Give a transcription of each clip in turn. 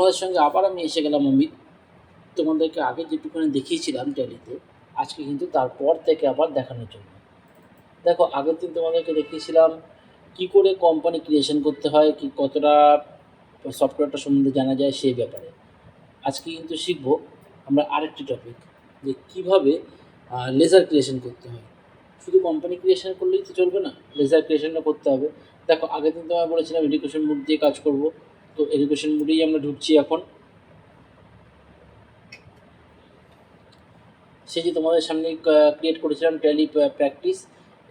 তোমাদের সঙ্গে আবার আমি এসে গেলাম অমিত। তোমাদেরকে আগে যেটুকুনি দেখিয়েছিলাম ট্যালিতে, আজকে কিন্তু তারপর থেকে আবার দেখানোর জন্য। দেখো, আগের দিন তোমাদেরকে দেখিয়েছিলাম কি করে কোম্পানি ক্রিয়েশন করতে হয়, কি কতটা সফটওয়্যারটা সম্বন্ধে জানা যায় সেই ব্যাপারে। আজকে কিন্তু শিখব আমরা আরেকটি টপিক, যে কীভাবে লেজার ক্রিয়েশন করতে হয়। শুধু কোম্পানি ক্রিয়েশন করলেই তো চলবে না, লেজার ক্রিয়েশনটা করতে হবে। দেখো, আগের দিন তোমায় বলেছিলাম এডুকেশন মুড দিয়ে কাজ করব, তো এডুকেশন মুডেই আমরা ঢুকছি এখন। সেই যে তোমাদের সামনে ক্রিয়েট করেছিলাম ট্যালি প্র্যাকটিস,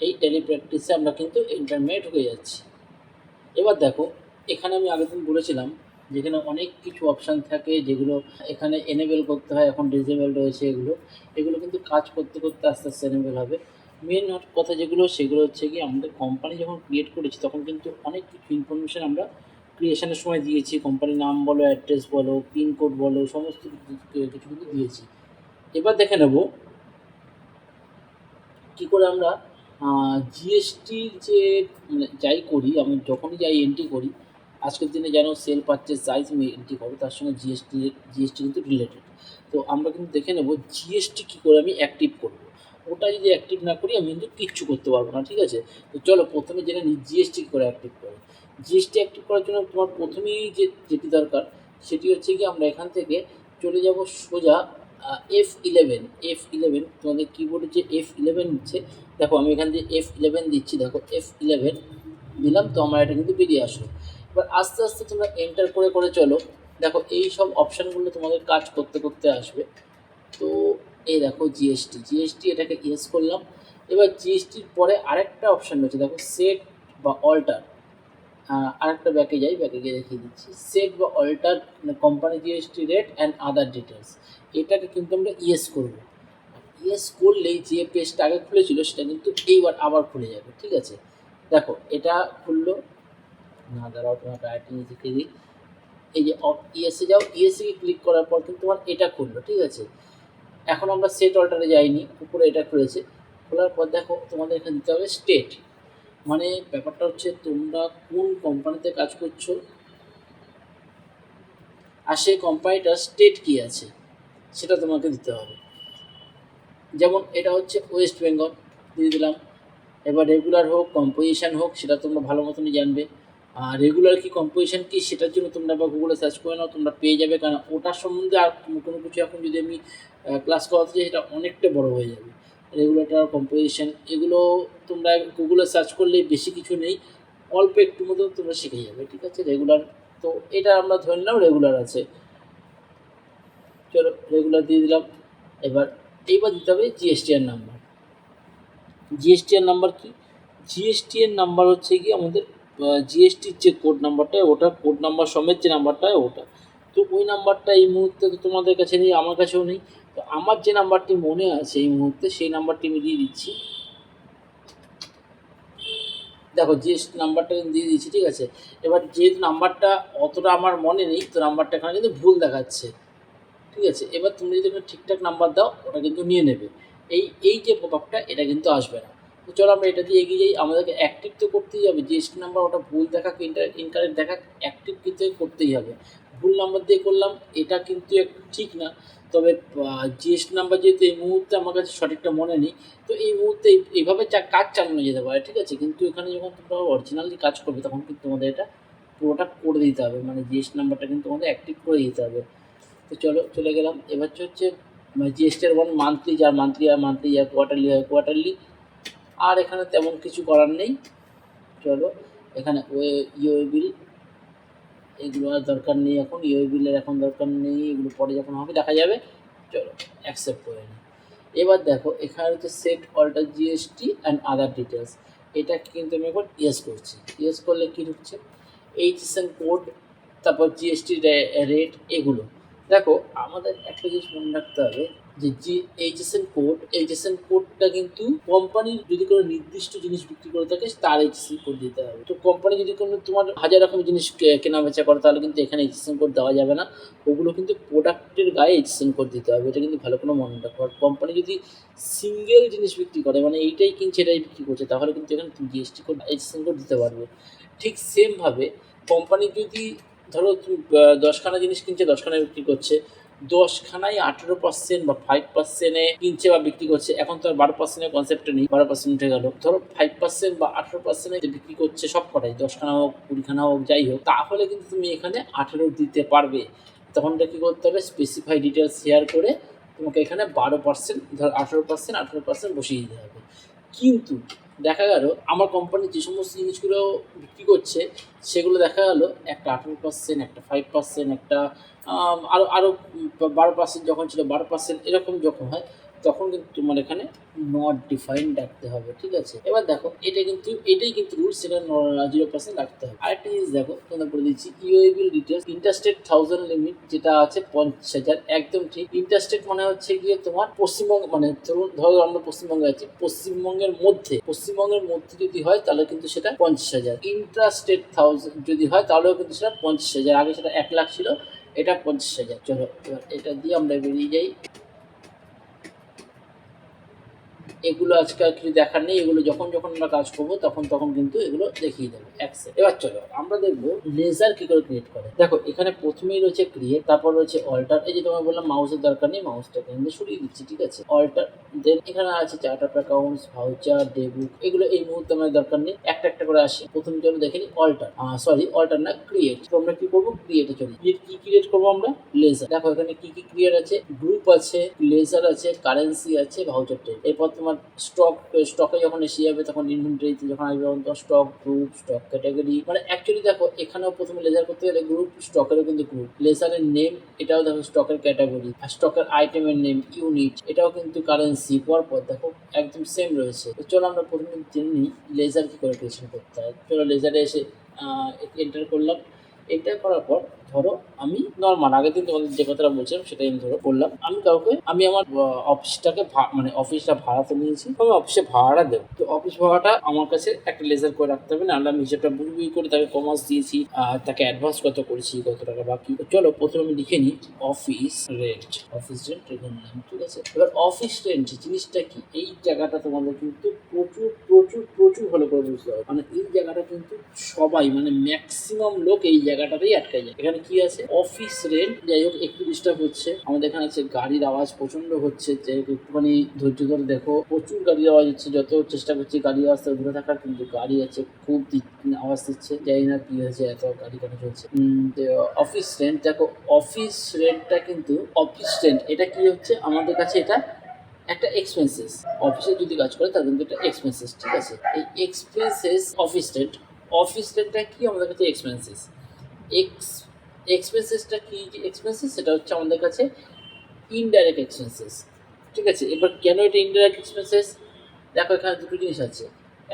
এই ট্যালি প্র্যাকটিসে আমরা কিন্তু ইন্টারমিডিয়েট হয়ে যাচ্ছি। এবার দেখো, এখানে আমি আগের দিন বলেছিলাম যেখানে অনেক কিছু অপশান থাকে যেগুলো এখানে এনেবেল করতে হয়, এখন ডিসেবল রয়েছে। এগুলো কিন্তু কাজ করতে করতে আস্তে আস্তে এনেবেল হবে। মেন কথা যেগুলো, সেগুলো হচ্ছে কি, আমাদের কোম্পানি যখন ক্রিয়েট করেছি তখন কিন্তু অনেক কিছু ইনফরমেশান আমরা ক্রিয়েশনের সময় দিয়েছি। কোম্পানির নাম বলো, অ্যাড্রেস বলো, পিনকোড বলো, সমস্ত কিছু কিন্তু দিয়েছি। এবার দেখে নেব কী করে আমরা জিএসটির যে মানে যাই করি, আমি যখনই যাই এন্ট্রি করি, আজকের দিনে যেন সেল পারচেজ সাইজ আমি এন্ট্রি করো, তার সঙ্গে জিএসটি কিন্তু রিলেটেড। তো আমরা কিন্তু দেখে নেব জিএসটি কী করে আমি অ্যাক্টিভ করব। ওটা যদি অ্যাক্টিভ না করি আমি কিন্তু কিচ্ছু করতে পারবো না, ঠিক আছে? তো চলো প্রথমে জেনে নিই জিএসটি কী করে অ্যাক্টিভ করে। জিএসটি অ্যাক্টিভ করার জন্য তোমার প্রথমেই যেটি দরকার সেটি হচ্ছে কি, আমরা এখান থেকে চলে যাব সোজা F11 তোমাদের কিবোর্ডে যে F11 দিচ্ছে, দেখো আমি এখান দিয়ে F11 দিচ্ছি, দেখো F11 দিলাম, তো আমার এটা কিন্তু বেরিয়ে আসলো। এবার আস্তে আস্তে তোমরা এন্টার করে করে চলো। দেখো এই সব অপশানগুলো তোমাদের কাজ করতে করতে আসবে। তো এই দেখো জিএসটি, এটাকে ইয়েস করলাম। এবার জিএসটির পরে আরেকটা অপশান রয়েছে, দেখো সেট বা অল্টার। আরেকটা ব্যাকে যাই, ব্যাকে গিয়ে দেখিয়ে দিচ্ছি। সেট বা alter company GST rate and other details, এটাকে কিন্তু আমরা ইয়েস করব। ইয়েস করলেই যে পেজটা আগে খুলেছিল সেটা কিন্তু এইবার আবার খুলে যাবে, ঠিক আছে? দেখো এটা খুললো না, দাঁড়াও তোমাকে আরেকটা নিয়ে দেখিয়ে দিই। এই যে ইয়েসে যাও, ইয়েসে ক্লিক করার পর কিন্তু তোমার এটা খুললো, ঠিক আছে? এখন আমরা সেট অল্টারে যাইনি, উপরে এটা খুলেছে। খোলার পর দেখো তোমাদের এখানে দিতে হবে স্টেট, মানে ব্যাপারটা হচ্ছে তোমরা কোন কোম্পানিতে কাজ করছো আর সেই কোম্পানিটার স্টেট কী আছে সেটা তোমাকে দিতে হবে। যেমন এটা হচ্ছে ওয়েস্ট বেঙ্গল, দিয়ে দিলাম। এবার রেগুলার হোক, কম্পোজিশান হোক, সেটা তোমরা ভালো মতনই জানবে। আর রেগুলার কি কম্পোজিশান কি সেটার জন্য তোমরা বা গুগলে সার্চ করে নাও, তোমরা পেয়ে যাবে। কারণ ওটার সম্বন্ধে আর কোনো কিছু এখন যদি আমি ক্লাস করাতে চাই সেটা অনেকটা বড় হয়ে যাবে। রেগুলেটর, কম্পোজিশান, এগুলো তোমরা গুগলে সার্চ করলে বেশি কিছু নেই, অল্প একটু মতো তোমরা শিখে যাবে, ঠিক আছে? রেগুলার, তো এটা আমরা ধরে নিলাম রেগুলার আছে। চলো রেগুলার দিয়ে দিলাম। এইবার দিতে হবে জিএসটিআর নাম্বার। জিএসটিআর নাম্বার কি? জিএসটিআর নাম্বার হচ্ছে কি আমাদের জিএসটির যে কোড নাম্বারটা, ওটা কোড নাম্বার সমেত যে নাম্বারটা ওটা। তো ওই নাম্বারটা এই মুহূর্তে তো তোমাদের কাছে নেই, আমার কাছেও নেই। তো আমার যে নাম্বারটি মনে আছে এই মুহূর্তে, সেই নাম্বারটি আমি দিয়ে দিচ্ছি। দেখো জিএসটি নাম্বারটা দিয়ে দিচ্ছি, ঠিক আছে? এবার যেহেতু নাম্বারটা অতটা আমার মনে নেই, তো নাম্বারটা এখানে কিন্তু ভুল দেখাচ্ছে, ঠিক আছে? এবার তুমি যদি এখানে ঠিকঠাক নাম্বার দাও, ওটা কিন্তু নিয়ে নেবে। এই যে পপআপটা, এটা কিন্তু আসবে না। তো চলো আমরা এটা দিয়ে এগিয়ে যাই। আমাদেরকে অ্যাক্টিভ তো করতেই হবে, জিএসটি নাম্বার ওটা ভুল দেখাক ইনকারেক্ট দেখাক, অ্যাক্টিভ কিন্তু করতেই হবে। ভুল নাম্বার দিয়ে করলাম, এটা কিন্তু একটু ঠিক না। তবে জিএসটি নাম্বার যেহেতু এই মুহূর্তে আমার কাছে সঠিকটা মনে নেই, তো এই মুহূর্তে এইভাবে কাজ চালানো যেতে পারে, ঠিক আছে? কিন্তু এখানে যখন তোমরা অরিজিনালি কাজ করবে তখন কিন্তু তোমাদের এটা পুরোটা করে দিতে হবে, মানে জিএসটি নাম্বারটা কিন্তু তোমাদের অ্যাক্টিভ করে দিতে হবে। তো চলো চলে গেলাম। এবার হচ্ছে জিএসটিআর ওয়ান মান্থলি, যার মান্থলি আর মান্থলি, যার কোয়ার্টারলি আর কোয়ার্টারলি। আর এখানে তেমন কিছু করার নেই। চলো এখানে ইওএ বিল, এগুলো আর দরকার নেই এখন। ইওএ বিলের এখন দরকার নেই, এগুলো পরে যখন হবে দেখা যাবে। চলো অ্যাকসেপ্ট করে নিই। এবার দেখো এখানে হচ্ছে set alter GST and other details, এটা কিন্তু আমি একবার ইয়েস করছি। ইয়েস করলে কী ঢুকছে? এইচএসএন কোড, তারপর জিএসটি রেট, এগুলো। দেখো আমাদের একটা জিনিস মনে রাখতে হবে যে এইচএসএন কোডটা কিন্তু কোম্পানির যদি কোনো নির্দিষ্ট জিনিস বিক্রি করে থাকে তার এইচএসএন কোড দিতে হবে। তো কোম্পানি যদি কোনো তোমার 1000 রকম জিনিস কেনা বেচা করে, তাহলে কিন্তু এখানে এইচএসএন কোড দেওয়া যাবে না। ওগুলো কিন্তু প্রোডাক্টের গায়ে এইচএসএন কোড দিতে হবে, এটা কিন্তু ভালো কোনো মনে রাখো। আর কোম্পানি যদি সিঙ্গেল জিনিস বিক্রি করে, মানে এইটাই কিনছে এটাই বিক্রি করছে, তাহলে কিন্তু এখানে জিএসটি কোড, এইচএসএন কোড দিতে পারবে। ঠিক সেমভাবে কোম্পানি যদি ধরো তুমি 10খানা জিনিস কিনছে, 10খানায় বিক্রি করছে, 10খানায় 18% বা 5%-এ কিনছে বা বিক্রি করছে। এখন তো আর 12%-এর কনসেপ্টটা নেই, 12% উঠে গেল। ধরো 5% বা 18%-এ বিক্রি করছে সব কটাই, 10খানা হোক 20খানা হোক যাই হোক, তাহলে কিন্তু তুমি এখানে 18 দিতে পারবে। তখন এটা কী করতে হবে, স্পেসিফাই ডিটেলস শেয়ার করে তোমাকে এখানে 12%, ধর 18% বসিয়ে দিতে হবে। কিন্তু দেখা গেল আমার কোম্পানি যে সমস্ত জিনিসগুলো বিক্রি করছে সেগুলো দেখা গেল একটা 18%, একটা 5%, একটা আরও 12% যখন ছিল 12%, এরকম যখন হয় তখন কিন্তু তোমার এখানে নট ডিফাইন্ড রাখতে হবে। ঠিক আছে, এবার দেখো এটাই কিন্তু রুলস, সেটা 0% রাখতে হবে। আরেকটা জিনিস দেখো, তোমরা বলে দিচ্ছি ইউএবিল ডিটেলস ইন্টারস্টেট 1000 লিমিট যেটা আছে 50,000, একদম ঠিক। ইন্টারস্টেট মানে হচ্ছে গিয়ে তোমার পশ্চিমবঙ্গ, মানে ধরো আমরা পশ্চিমবঙ্গে আছি, পশ্চিমবঙ্গের মধ্যে যদি হয় তাহলে কিন্তু সেটা 50,000। ইন্ট্রাস্টেট 1000 যদি হয় তাহলেও কিন্তু সেটা 50,000। আগে সেটা 1 লাখ ছিল, এটা 50,000। চলো এবার এটা দিয়ে আমরা বেরিয়ে যাই। এগুলো আজকে আর কিছু দেখার নেই, এগুলো যখন আমরা কাজ করবো তখন কিন্তু এগুলো দেখিয়ে দেবো। এবার চলো আমরা দেখবো লেজার কি করে ক্রিয়েট করে। দেখো এখানে প্রথমেই রয়েছে ক্রিয়েট, তারপর রয়েছে অল্টার। এই যে তোমায় বললাম মাউসের দরকার নেই, মাউসটাকে কিন্তু সরিয়ে দিচ্ছি। ঠিক আছে, অল্টার, দেন এখানে আছে চার্ট অফ অ্যাকাউন্টস, ভাউচার, ডেবুক, এগুলো এই মুহূর্তে আমার দরকার নেই, একটা করে আসি। প্রথম চলো দেখে নিই অল্টার না ক্রিয়েট। তো আমরা কি করবো, ক্রিয়েটে চলি। কি ক্রিয়েট করবো আমরা, লেজার। দেখো এখানে কি ক্রিয়েট আছে, গ্রুপ আছে, লেজার আছে, কারেন্সি আছে, ভাউচার টাইপ। এরপর তোমার স্টকে যখন এসে যাবে তখন ইনভেন্টরিতে যখন আসবে তখন স্টক, গ্রুপ, স্টক ক্যাটাগরি, মানে অ্যাকচুয়ালি দেখো এখানেও প্রথমে লেজার করতে গেলে গ্রুপ, স্টকেরও কিন্তু গ্রুপ, লেজারের নেম এটাও দেখো স্টকের ক্যাটাগরি, আর স্টকের আইটেমের নেম ইউনিট, এটাও কিন্তু কারেন্সি। পরপর দেখো একদম সেম রয়েছে। তো চলো আমরা প্রথমে জেনে নিই লেজার কি করে ক্রিয়েশন করতে হয়। চলো লেজারে এসে এন্টার করলাম। এন্টার করার পর ধরো আমি নর্মাল আগের দিন তোমাদের যে কথাটা বলছিলাম সেটাই আমি ধরো বললাম, আমি আমার অফিসটাকে মানে অফিসটা ভাড়াতে নিয়েছি, আমি অফিসে ভাড়াটা দেবো। তো অফিস ভাড়াটা আমার কাছে একটা লেজার করে রাখতে হবে, নাহলে আমি হিসেবটা বুঝবুঝ করে তাকে কমার্স দিয়েছি, তাকে অ্যাডভান্স কত করেছি, কত টাকা বাকি। চলো প্রথমে আমি লিখে নিই অফিস রেন্ট রেখে নিলাম। ঠিক আছে, এবার অফিস রেন্ট জিনিসটা কি, এই জায়গাটা তোমাদের কিন্তু প্রচুর ভালো করে বুঝতে হবে। মানে এই জায়গাটা কিন্তু সবাই, মানে ম্যাক্সিমাম লোক এই জায়গাটাতেই আটকায় যায়। এখানে কি আছে, অফিস রেন্ট। যাই হোক একটু ডিস্টার্ব হচ্ছে আমাদের এখানে আছে, গাড়ির আওয়াজ প্রচন্ড হচ্ছে, যে একটুখানি ধৈর্য ধরে দেখো, প্রচুর গাড়ির আওয়াজ হচ্ছে। যত চেষ্টা করছি গাড়ির আওয়াজ থেকে দূরে থাকার, কিন্তু গাড়ি আছে খুব আওয়াজ দিচ্ছে, জানি না কি হয়েছে, এত গাড়ি কেন চলছে। অফিস রেন্ট দেখো, অফিস রেন্টটা কিন্তু এটা কি হচ্ছে আমাদের কাছে, এটা একটা এক্সপেন্সেস। অফিসে যদি কাজ করে তার কিন্তু একটা এক্সপেন্সেস। ঠিক আছে, এই এক্সপেন্সেস অফিস রেন্টটা কি আমাদের কাছে এক্সপেন্সেস। এক্সপেন্সেসটা কি, যে এক্সপেন্সেস সেটা হচ্ছে আমাদের কাছে ইনডাইরেক্ট এক্সপেন্সেস। ঠিক আছে, এবার কেন এটা ইনডাইরেক্ট এক্সপেন্সেস, দেখো এখানে দুটো জিনিস আছে।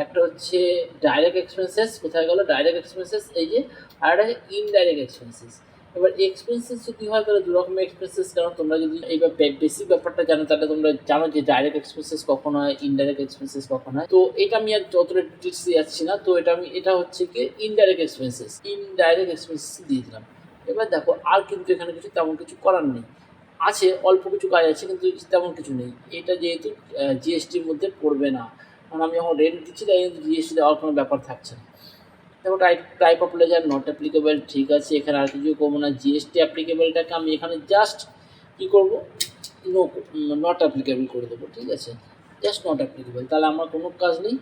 একটা হচ্ছে ডাইরেক্ট এক্সপেন্সেস, কোথায় গেল ডাইরেক্ট এক্সপেন্সেস, এই যে। আর একটা ইনডাইরেক্ট এক্সপেন্সেস। এবার এক্সপেন্সেস যদি হয় তাহলে দু রকমের এক্সপেন্সেস, কারণ তোমরা যদি এই বেসিক ব্যাপারটা জানো তাহলে তোমরা জানো যে ডাইরেক্ট এক্সপেন্সেস কখন হয়, ইনডাইরেক্ট এক্সপেন্সেস কখন হয়। তো এটা আমি আর যতটা ডিটেলস যাচ্ছি না, তো এটা হচ্ছে কি ইনডাইরেক্ট এক্সপেন্সেস দিয়ে দিলাম। এবার দেখো আর কিন্তু এখানে কিছু তেমন কিছু করার নেই, আছে অল্প কিছু কাজ আছে কিন্তু তেমন কিছু নেই। এটা যেহেতু জিএসটির মধ্যে পড়বে না, কারণ আমি যখন রেন্ট দিচ্ছি তাই কিন্তু জিএসটি দেওয়ার কোনো ব্যাপার থাকছে না। দেখো type of ledger not applicable, ঠিক আছে, এখানে আর কিছু করবো না। জিএসটি অ্যাপ্লিকেবলটাকে আমি এখানে জাস্ট কী করবো, নট অ্যাপ্লিকেবল করে দেবো। ঠিক আছে, জাস্ট নট অ্যাপ্লিকেবল, তাহলে আমার কোনো কাজ নেই,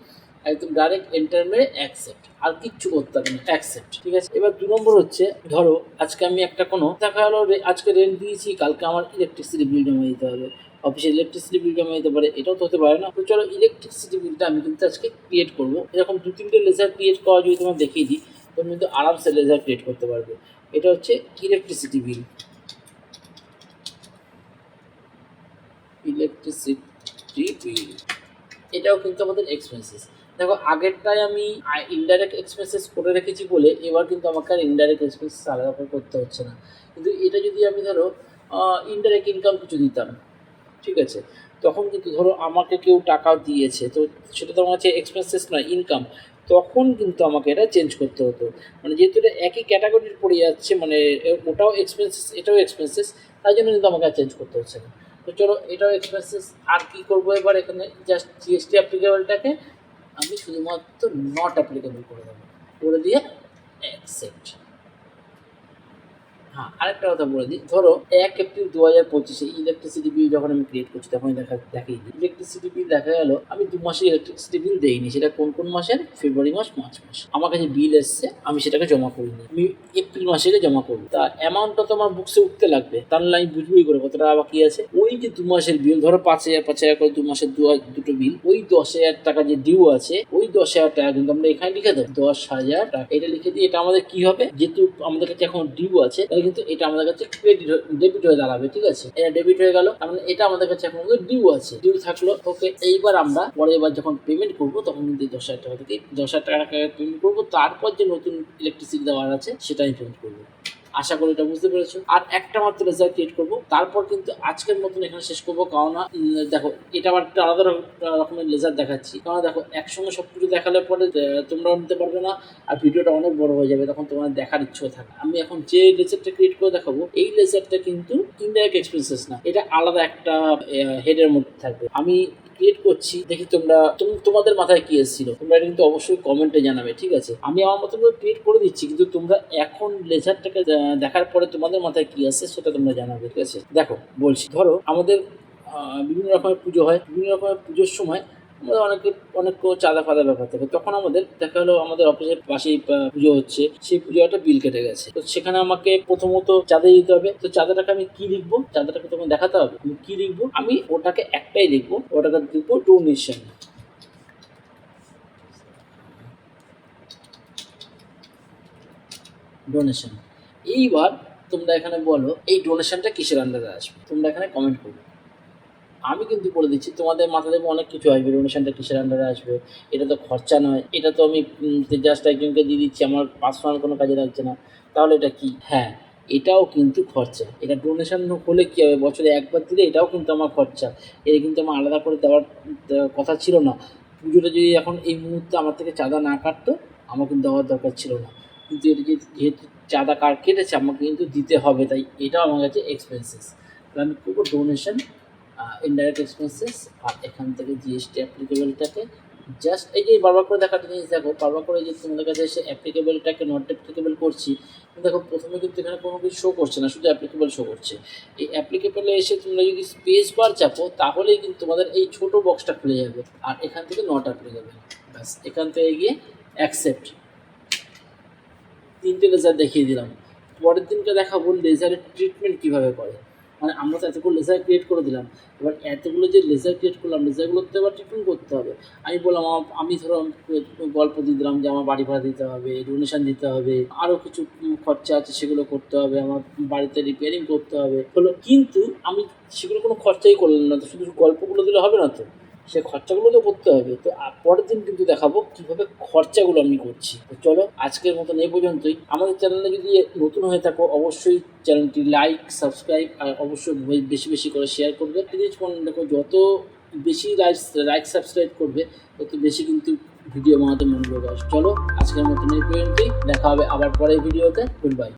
একদম ডাইরেক্ট এন্টার মেরে অ্যাকসেপ্ট, আর কিচ্ছু করতে হবে না, অ্যাকসেপ্ট। ঠিক আছে, এবার 2 নম্বর হচ্ছে, ধরো আজকে আমি একটা কোনো দেখা গেলো আজকে রেন্ট দিয়েছি, কালকে আমার ইলেকট্রিসিটি বিল জমা দিতে হবে, অফিসে ইলেকট্রিসিটি বিল জমা দিতে পারে, এটাও তো হতে পারে না। তো চলো ইলেকট্রিসিটি বিলটা আমি কিন্তু আজকে ক্রিয়েট করবো। এরকম 2-3টে লেজার ক্রিয়েট করা যদি তোমার দেখিয়ে দিই, তুমি কিন্তু আরামসে লেজার ক্রিয়েট করতে পারবে। এটা হচ্ছে ইলেকট্রিসিটি বিল, এটাও কিন্তু আমাদের এক্সপেন্সেস। দেখো আগেরটায় আমি ইনডাইরেক্ট এক্সপেন্সেস করে রেখেছি বলে এবার কিন্তু আমাকে আর ইনডাইরেক্ট এক্সপেন্সেস আলাদা করে করতে হচ্ছে না। কিন্তু এটা যদি আমি ধরো ইনডাইরেক্ট ইনকাম কিছু দিতাম, ঠিক আছে, তখন কিন্তু ধরো আমাকে কেউ টাকা দিয়েছে, তো সেটা তো আমার কাছে এক্সপেন্সেস নয়, ইনকাম, তখন কিন্তু আমাকে এটা চেঞ্জ করতে হতো। মানে যেহেতু এটা একই ক্যাটাগরির পড়ে যাচ্ছে, মানে ওটাও এক্সপেন্সেস এটাও এক্সপেন্সেস, তাই জন্য কিন্তু আমাকে আর চেঞ্জ করতে হচ্ছে না। তো চলো এটাও এক্সপেন্সেস। আর কী করবো এবার, এখানে জাস্ট জিএসটি অ্যাপ্লিকেবলটাকে আমি শুধুমাত্র নট অ্যাপ্লিকেবল করে দেবো, করে দিয়ে অ্যাকসেপ্ট। হ্যাঁ, আরেকটা কথা বলে দিই, ধরো 1 এপ্রিল 2025 ইলেকট্রিসিটি বিল যখন আমি ক্রিয়েট করছি তখন দেখিয়ে দিই ইলেকট্রিসিটি বিল দেখা গেল আমি 2 মাসের ইলেকট্রিসিটি বিল দেইনি। সেটা কোন মাসের? ফেব্রুয়ারি মাস, মার্চ মাস। আমার কাছে বিল এসছে, আমি সেটাকে জমা করিনি, আমি এপ্রিল মাসে জমা করবো। তা অ্যামাউন্টটা তো আমার বুকসে উঠতে লাগবে, তাহলে আমি বুঝবই করে কত টাকা বাকি আছে। ওই যে 2 মাসের বিল, ধরো 5,000 করে 2 মাসের দুটো বিল, ওই 10,000 টাকা যে ডিউ আছে, ওই 10,000 টাকা কিন্তু আমরা এখানে লিখে দেবো 10,000 টাকা। এটা লিখে দিই, এটা আমাদের কি হবে, যেহেতু আমাদের কাছে এখন ডিউ আছে তাহলে কিন্তু এটা আমাদের কাছে ডেবিট হয়ে দাঁড়াবে। ঠিক আছে, এটা ডেবিট হয়ে গেল, তার মানে এটা আমাদের কাছে এখন ডিউ আছে, ডিউ থাকলো। ওকে, এইবার আমরা পরের বার যখন পেমেন্ট করবো তখন কিন্তু 10,000 টাকা থেকে 10,000 টাকা পেমেন্ট করবো, তারপর যে নতুন ইলেকট্রিসিটি দেওয়ার আছে সেটা আমি পেমেন্ট করবো। আশা করি এটা বুঝতে পেরেছো। আর একটা মাত্র রেজাল্ট ক্রিয়েট করবো, তারপর কিন্তু আজকের মতন এখানে শেষ করবো। কারণ দেখো এটা আবার একটা আলাদা রকমের রেজাল্ট দেখাচ্ছি, কারণ দেখো একসঙ্গে সব কিছু দেখালে পরে তোমরাও নিতে পারবে না, আর ভিডিওটা অনেক বড় হয়ে যাবে, তখন তোমার দেখার ইচ্ছা থাকে। আমি এখন যে রেজাল্টটা ক্রিয়েট করে দেখাবো, এই রেজাল্টটা কিন্তু ইনডাইরেক্ট এক্সপেন্সেস না, এটা আলাদা একটা হেডের মধ্যে থাকবে। আমি ক্রিয়েট করছি, দেখি তোমাদের মাথায় কি এসেছিল, তোমরা এটা কিন্তু অবশ্যই কমেন্টে জানাবে। ঠিক আছে, আমি আমার মতো করে ক্রিয়েট করে দিচ্ছি, কিন্তু তোমরা এখন লেজারটাকে দেখার পরে তোমাদের মাথায় কি আসছে সেটা তোমরা জানাবে। ঠিক আছে, দেখো বলছি, ধরো আমাদের বিভিন্ন রকমের পুজো হয়, বিভিন্ন রকমের পুজোর সময় আমাদের অনেক চাঁদা ফাদা ব্যাপার থাকে, তখন আমাদের দেখা হলো আমাদের অফিসের পাশেই পুজো হচ্ছে, সেই পুজোটা বিল কেটে গেছে, তো সেখানে আমাকে প্রথমত চাঁদা দিতে হবে। তো চাঁদাটাকে আমি কি লিখবো, চাঁদাটাকে তোমাকে দেখাতে হবে, আমি কি লিখবো, আমি ওটাকে একটাই লিখবো, ওটাকে লিখবো ডোনেশন। ডোনেশন। এইবার তোমরা এখানে বলো এই ডোনেশনটা কিসের আন্ডারে আসবে, তোমরা এখানে কমেন্ট করবে। আমি কিন্তু বলে দিচ্ছি, তোমাদের মাথা থেকে অনেক কিছু আসবে, ডোনেশনটা কিসের আন্ডারে আসবে, এটা তো খরচা নয়, এটা তো আমি জাস্ট একজনকে দিয়ে দিচ্ছি, আমার পার্সোনাল কোনো কাজে লাগছে না, তাহলে এটা কি? হ্যাঁ, এটাও কিন্তু খরচা। এটা ডোনেশন হলে কী হবে, বছরে একবার দিলে এটাও কিন্তু আমার খরচা, এটা কিন্তু আমার আলাদা করে দেওয়ার কথা ছিল না। পুজোটা যদি এখন এই মুহূর্তে আমার থেকে চাঁদা না কাটতো, আমার কিন্তু দেওয়ার দরকার ছিল না, কিন্তু এটা যেহেতু চাঁদা কেটেছে আমাকে কিন্তু দিতে হবে, তাই এটাও আমার কাছে এক্সপেন্সেস। তাহলে আমি করবো ডোনেশন ইনডাইরেক্ট এক্সপেন্সেস, আর এখান থেকে জিএসটি অ্যাপ্লিকেবলটাকে জাস্ট এই যে বারবার করে দেখাটা জিনিস দেখো, বারবার করে যে তোমাদের কাছে এসে অ্যাপ্লিকেবলটাকে নট অ্যাপ্লিকেবল করছি, দেখো প্রথমে কিন্তু এখানে কোনো কিছু শো করছে না, শুধু অ্যাপ্লিকেবল শো করছে। এই অ্যাপ্লিকেবলে এসে তোমরা যদি স্পেস বার চাপো তাহলেই কিন্তু তোমাদের এই ছোটো বক্সটা খুলে যাবে, আর এখান থেকে নট অ্যাপ্লিকেবল, ব্যাস এখান থেকে গিয়ে অ্যাকসেপ্ট। 3টে লেজার দেখিয়ে দিলাম। পরের দিনকে দেখাবো লেজারের ট্রিটমেন্ট কীভাবে করে। মানে আমরা তো এতগুলো লেজার ক্রিয়েট করে দিলাম, এবার এতগুলো যে লেজার ক্রিয়েট করলাম, লেজারগুলোতে এবার ট্রিটমেন্ট করতে হবে। আমি বললাম আমি ধরো গল্প দিয়ে দিলাম যে আমার বাড়ি ভাড়া দিতে হবে, ডোনেশন দিতে হবে, আরও কিছু খরচা আছে সেগুলো করতে হবে, আমার বাড়িতে রিপেয়ারিং করতে হবে হলো, কিন্তু আমি সেগুলো কোনো খরচাই করলাম না, তো শুধু গল্পগুলো দিলে হবে না, তো সে খরচাগুলো তো করতে হবে। তো পরের দিন কিন্তু দেখাবো কীভাবে খরচাগুলো আমি করছি। তো চলো আজকের মতন এই পর্যন্তই। আমাদের চ্যানেলে যদি নতুন হয়ে থাকো অবশ্যই চ্যানেলটি লাইক, সাবস্ক্রাইব আর অবশ্যই বেশি বেশি করে শেয়ার করবে। প্লিজ মনে দেখো, যত বেশি লাইক সাবস্ক্রাইব করবে তত বেশি কিন্তু ভিডিও বানাতে মনোযোগ আসবে। চলো আজকের মতন এই পর্যন্তই, দেখা হবে আবার পরের ভিডিওতে। Good bye.